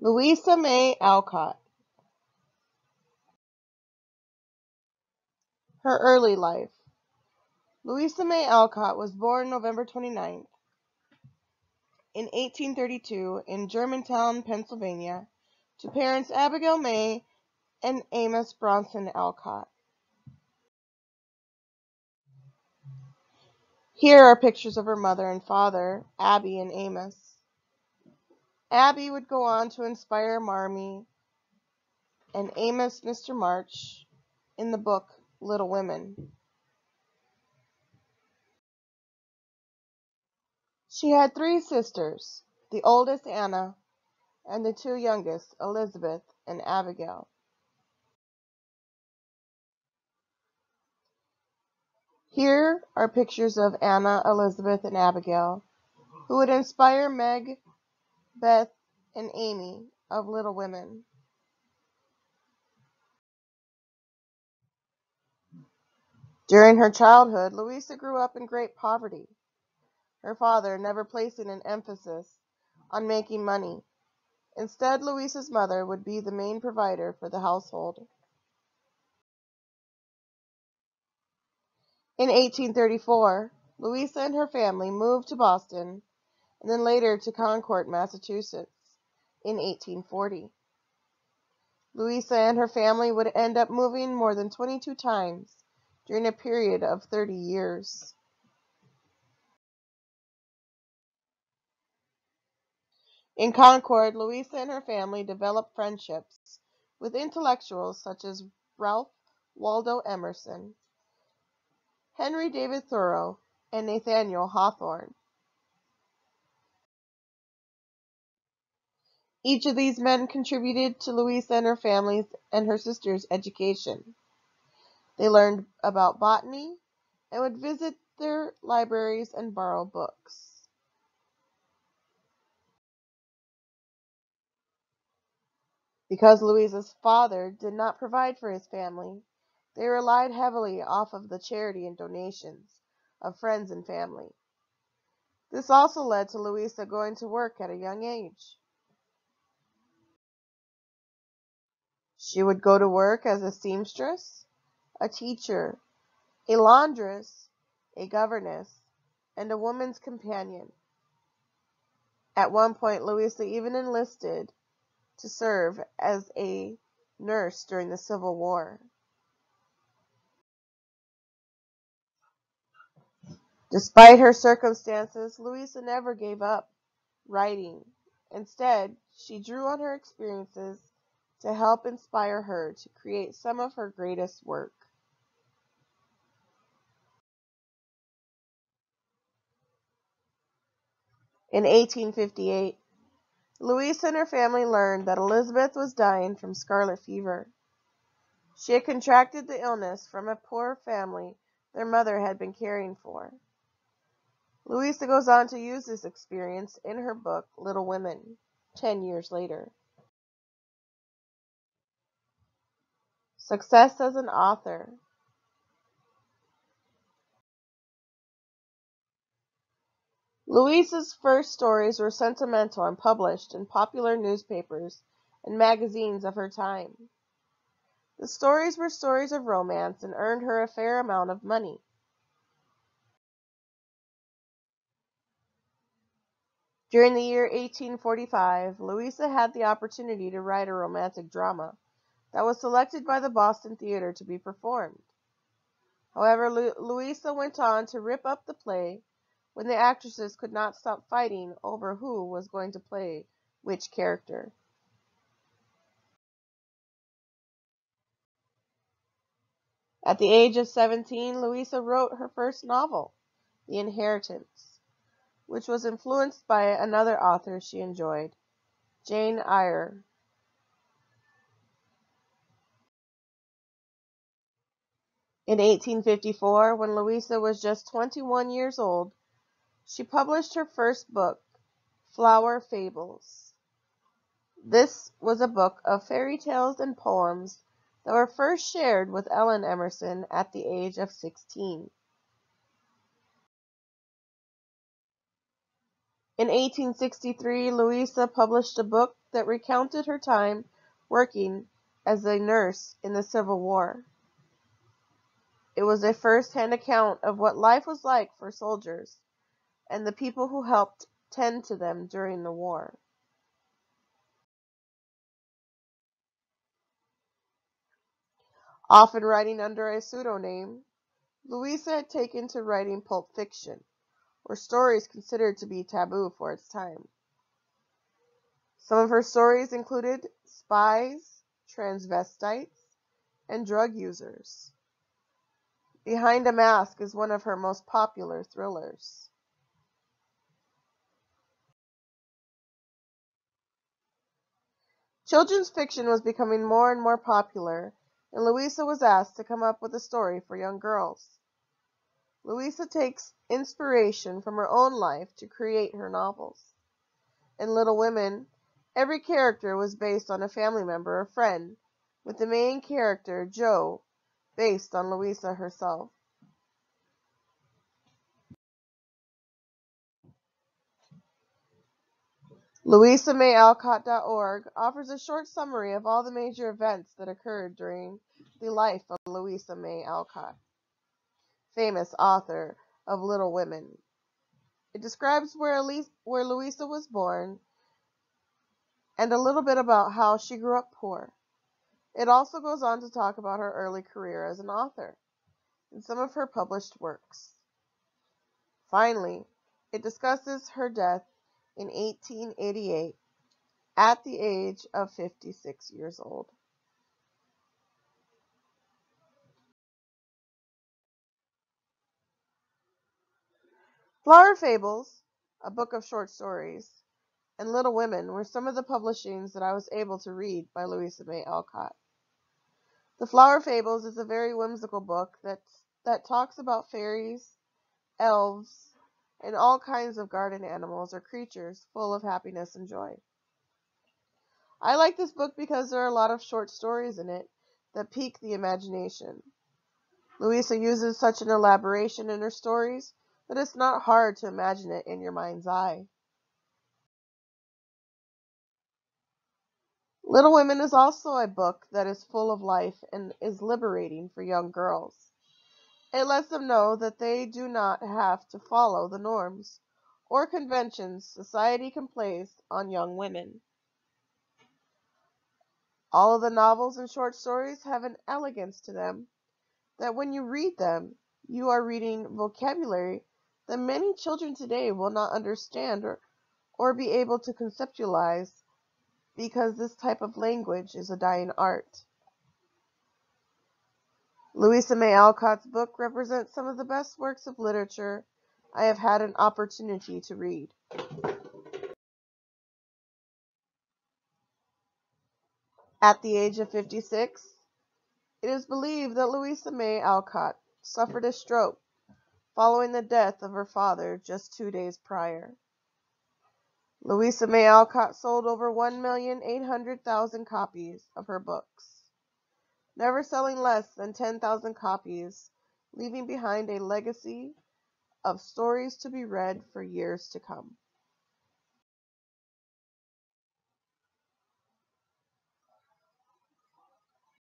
Louisa May Alcott. Her early life. Louisa May Alcott was born November 29th in 1832 in Germantown, Pennsylvania, to parents Abigail May and Amos Bronson Alcott. Here are pictures of her mother and father, Abby and Amos. Abby would go on to inspire Marmee and Amos Mr. March in the book Little Women. She had 3 sisters, the oldest Anna, and the 2 youngest, Elizabeth and Abigail. Here are pictures of Anna, Elizabeth, and Abigail, who would inspire Meg, Beth, and Amy of Little Women. During her childhood, Louisa grew up in great poverty, her father never placing an emphasis on making money. Instead, Louisa's mother would be the main provider for the household. In 1834, Louisa and her family moved to Boston and then later to Concord, Massachusetts in 1840. Louisa and her family would end up moving more than 22 times during a period of 30 years. In Concord, Louisa and her family developed friendships with intellectuals such as Ralph Waldo Emerson, Henry David Thoreau, and Nathaniel Hawthorne. Each of these men contributed to Louisa and her family's and her sister's education. They learned about botany and would visit their libraries and borrow books. Because Louisa's father did not provide for his family, they relied heavily off of the charity and donations of friends and family. This also led to Louisa going to work at a young age. She would go to work as a seamstress, a teacher, a laundress, a governess, and a woman's companion. At one point, Louisa even enlisted to serve as a nurse during the Civil War. Despite her circumstances, Louisa never gave up writing. Instead, she drew on her experiences to help inspire her to create some of her greatest work. In 1858, Louisa and her family learned that Elizabeth was dying from scarlet fever. She had contracted the illness from a poor family their mother had been caring for. Louisa goes on to use this experience in her book Little Women, 10 years later. Success as an author. Louisa's first stories were sentimental and published in popular newspapers and magazines of her time. The stories were stories of romance and earned her a fair amount of money. During the year 1845, Louisa had the opportunity to write a romantic drama that was selected by the Boston Theater to be performed. However, Louisa went on to rip up the play when the actresses could not stop fighting over who was going to play which character. At the age of 17, Louisa wrote her first novel, The Inheritance, which was influenced by another author she enjoyed, Jane Eyre. In 1854, when Louisa was just 21 years old, she published her first book, Flower Fables. This was a book of fairy tales and poems that were first shared with Ellen Emerson at the age of 16. In 1863, Louisa published a book that recounted her time working as a nurse in the Civil War. It was a first-hand account of what life was like for soldiers and the people who helped tend to them during the war. Often writing under a pseudonym, Louisa had taken to writing pulp fiction, or stories considered to be taboo for its time. Some of her stories included spies, transvestites, and drug users. Behind a Mask is one of her most popular thrillers. Children's fiction was becoming more and more popular, and Louisa was asked to come up with a story for young girls. Louisa takes inspiration from her own life to create her novels. In Little Women, every character was based on a family member or friend, with the main character, Jo, based on Louisa herself. LouisaMayAlcott.org offers a short summary of all the major events that occurred during the life of Louisa May Alcott, famous author of Little Women. It describes where Louisa was born and a little bit about how she grew up poor. It also goes on to talk about her early career as an author and some of her published works. Finally, it discusses her death in 1888 at the age of 56 years old. Flower Fables, a book of short stories, and Little Women were some of the publishings that I was able to read by Louisa May Alcott. The Flower Fables is a very whimsical book that talks about fairies, elves, and all kinds of garden animals or creatures full of happiness and joy. I like this book because there are a lot of short stories in it that pique the imagination. Louisa uses such an elaboration in her stories that it's not hard to imagine it in your mind's eye. Little Women is also a book that is full of life and is liberating for young girls. It lets them know that they do not have to follow the norms or conventions society can place on young women. All of the novels and short stories have an elegance to them that when you read them, you are reading vocabulary that many children today will not understand or be able to conceptualize because this type of language is a dying art. Louisa May Alcott's book represents some of the best works of literature I have had an opportunity to read. At the age of 56, it is believed that Louisa May Alcott suffered a stroke following the death of her father just 2 days prior. Louisa May Alcott sold over 1,800,000 copies of her books, never selling less than 10,000 copies, leaving behind a legacy of stories to be read for years to come.